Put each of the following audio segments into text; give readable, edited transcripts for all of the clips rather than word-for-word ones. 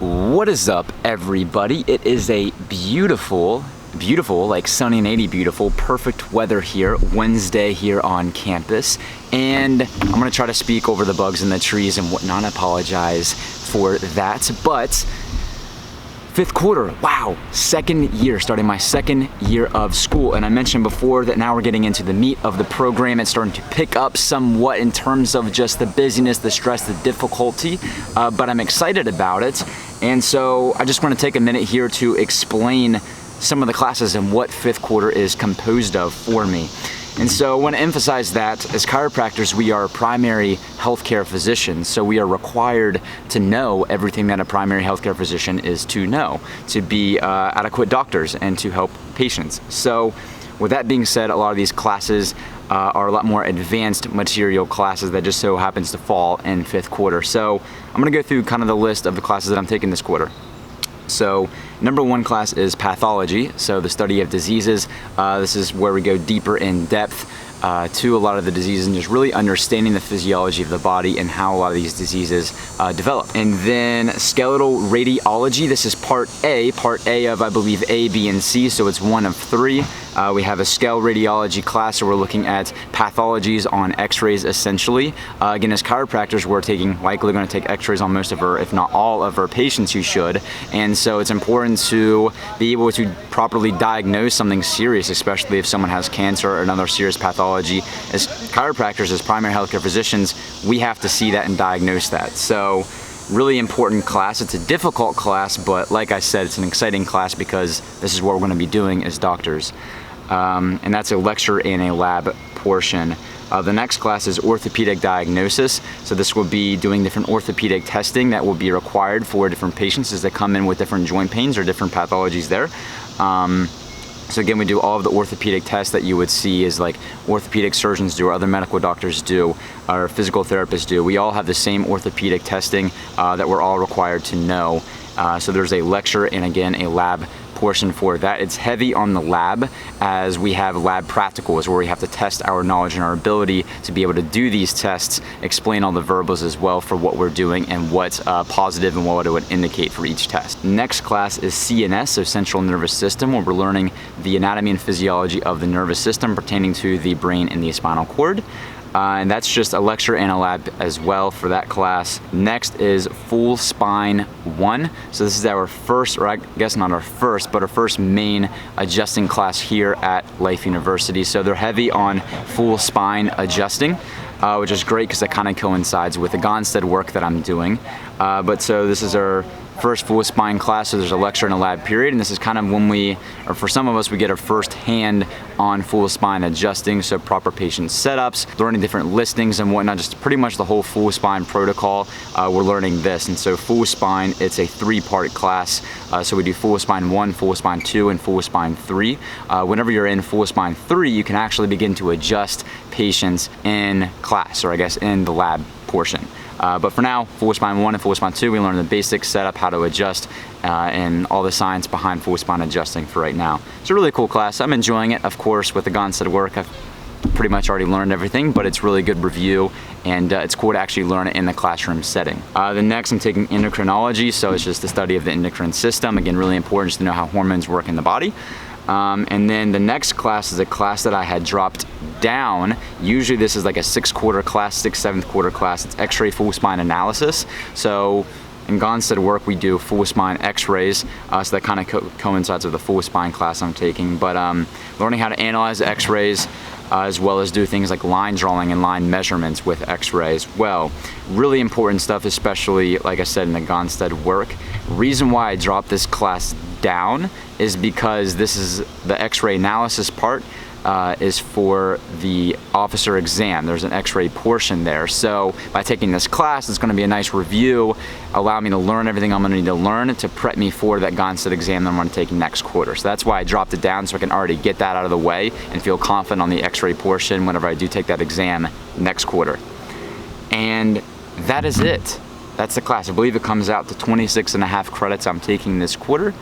What is up, everybody? It is a beautiful, like sunny and 80 beautiful, perfect weather here, Wednesday here on campus. And I'm gonna try to speak over the bugs in the trees and whatnot. I apologize for that, but fifth quarter, wow, second year, starting my second year of school. And I mentioned before that now we're getting into the meat of the program. It's starting to pick up somewhat in terms of just the busyness, the stress, the difficulty, but I'm excited about it. And so I just want to take a minute here to explain some of the classes and what fifth quarter is composed of for me. And so I want to emphasize that as chiropractors, we are primary healthcare physicians. So we are required to know everything that a primary healthcare physician is to know, to be adequate doctors and to help patients. So with that being said, a lot of these classes are a lot more advanced material classes that just so happens to fall in fifth quarter. So I'm going to go through kind of the list of the classes that I'm taking this quarter. So number one class is pathology, so the study of diseases. This is where we go deeper in depth to a lot of the diseases and just really understanding the physiology of the body and how a lot of these diseases develop. And then skeletal radiology, this is part A of, I believe, A, B, and C, so it's one of three. We have a skeletal radiology class, so we're looking at pathologies on x-rays essentially. Again, as chiropractors, we're likely going to take x-rays on most of our, if not all of our patients, you should. And so it's important to be able to properly diagnose something serious, especially if someone has cancer or another serious pathology. As chiropractors, as primary healthcare physicians, we have to see that and diagnose that. So really important class. It's a difficult class, but like I said, it's an exciting class because this is what we're going to be doing as doctors. And that's a lecture and a lab portion. The next class is Orthopedic Diagnosis. So this will be doing different orthopedic testing that will be required for different patients as they come in with different joint pains or different pathologies there. So again, we do all of the orthopedic tests that you would see as like orthopedic surgeons do or other medical doctors do or physical therapists do. We all have the same orthopedic testing that we're all required to know. So there's a lecture and again a lab portion for that. It's heavy on the lab as we have lab practicals where we have to test our knowledge and our ability to be able to do these tests, explain all the variables as well for what we're doing and what's positive and what it would indicate for each test. Next class is CNS, so Central Nervous System, where we're learning the anatomy and physiology of the nervous system pertaining to the brain and the spinal cord. And that's just a lecture and a lab as well for that class. Next is Full Spine 1. So this is our first, or I guess not our first, but our first main adjusting class here at Life University. So they're heavy on full spine adjusting, which is great because that kind of coincides with the Gonstead work that I'm doing. But so this is our first full spine class, so there's a lecture and a lab period, and this is kind of when we, or for some of us, we get our first hand on full spine adjusting, so proper patient setups, learning different listings and whatnot, just pretty much the whole full spine protocol. We're learning this, and so full spine, it's a three-part class, so we do full spine 1, full spine 2, and full spine 3. Whenever you're in full spine 3, you can actually begin to adjust patients in class, or I guess in the lab portion. But for now, full spine 1 and full spine 2, we learn the basic setup, how to adjust, and all the science behind full spine adjusting for right now. It's a really cool class. I'm enjoying it, of course, with the Gonstead work. I've pretty much already learned everything, but it's really good review, and it's cool to actually learn it in the classroom setting. The next, I'm taking Endocrinology, so it's just the study of the endocrine system. Again, really important just to know how hormones work in the body. And then the next class is a class that I had dropped down. Usually this is like a 6th quarter class, 7th quarter class. It's X-ray full spine analysis. So in Gonstead work, we do full spine X-rays. So that kind of coincides with the full spine class I'm taking. But learning how to analyze X-rays, as well as do things like line drawing and line measurements with X-rays. Well, really important stuff, especially, like I said, in the Gonstead work. Reason why I dropped this class down is because this is the X-ray analysis part is for the officer exam. There's an X-ray portion there. So by taking this class, it's going to be a nice review, allow me to learn everything I'm going to need to learn to prep me for that Gonstead exam that I'm going to take next quarter. So that's why I dropped it down, so I can already get that out of the way and feel confident on the X-ray portion whenever I do take that exam next quarter. And that is it. That's the class. I believe it comes out to 26.5 credits I'm taking this quarter.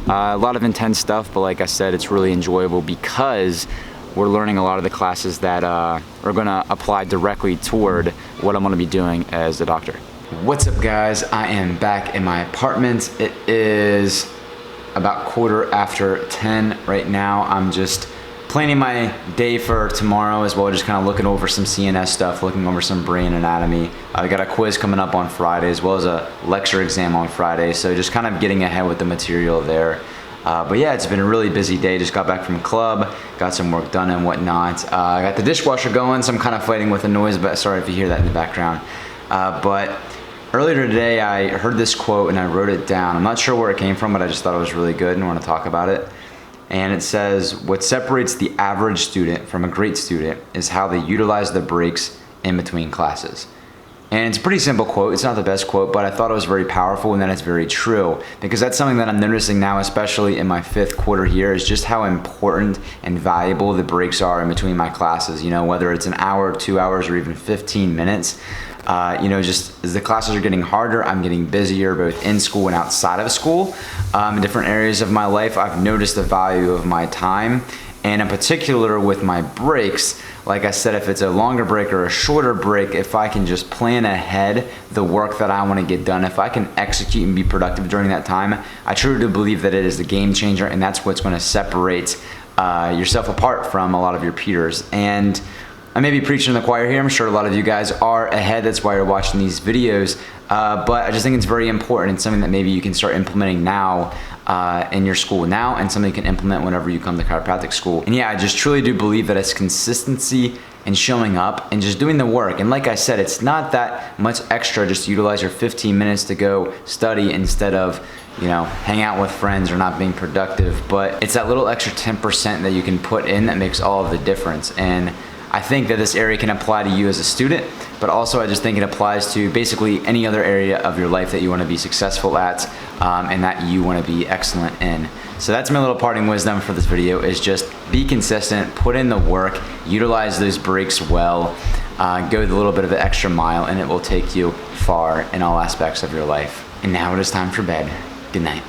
A lot of intense stuff, but like I said, it's really enjoyable because we're learning a lot of the classes that are going to apply directly toward what I'm going to be doing as a doctor. What's up, guys? I am back in my apartment. It is about 10:15 right now. I'm just planning my day for tomorrow as well, just kind of looking over some CNS stuff, looking over some brain anatomy. I got a quiz coming up on Friday as well as a lecture exam on Friday, so just kind of getting ahead with the material there. But yeah, it's been a really busy day. Just got back from club, got some work done and whatnot. I got the dishwasher going, so I'm kind of fighting with the noise, but sorry if you hear that in the background. But earlier today, I heard this quote and I wrote it down. I'm not sure where it came from, but I just thought it was really good and I want to talk about it. And it says, what separates the average student from a great student is how they utilize the breaks in between classes. And it's a pretty simple quote. It's not the best quote, but I thought it was very powerful and that it's very true, because that's something that I'm noticing now, especially in my 5th quarter here, is just how important and valuable the breaks are in between my classes. You know, whether it's an hour, 2 hours, or even 15 minutes. You know, just as the classes are getting harder, I'm getting busier both in school and outside of school. In different areas of my life, I've noticed the value of my time, and in particular with my breaks. Like I said, if it's a longer break or a shorter break, if I can just plan ahead the work that I want to get done, if I can execute and be productive during that time, I truly do believe that it is a game changer, and that's what's going to separate yourself apart from a lot of your peers. And I may be preaching to the choir here. I'm sure a lot of you guys are ahead. That's why you're watching these videos. But I just think it's very important. It's something that maybe you can start implementing now in your school now, and something you can implement whenever you come to chiropractic school. And yeah, I just truly do believe that it's consistency and showing up and just doing the work. And like I said, it's not that much extra just to utilize your 15 minutes to go study instead of, you know, hang out with friends or not being productive. But it's that little extra 10% that you can put in that makes all of the difference. And I think that this area can apply to you as a student, but also I just think it applies to basically any other area of your life that you want to be successful at and that you want to be excellent in. So that's my little parting wisdom for this video, is just be consistent, put in the work, utilize those breaks well, go the little bit of an extra mile, and it will take you far in all aspects of your life. And now it is time for bed. Good night.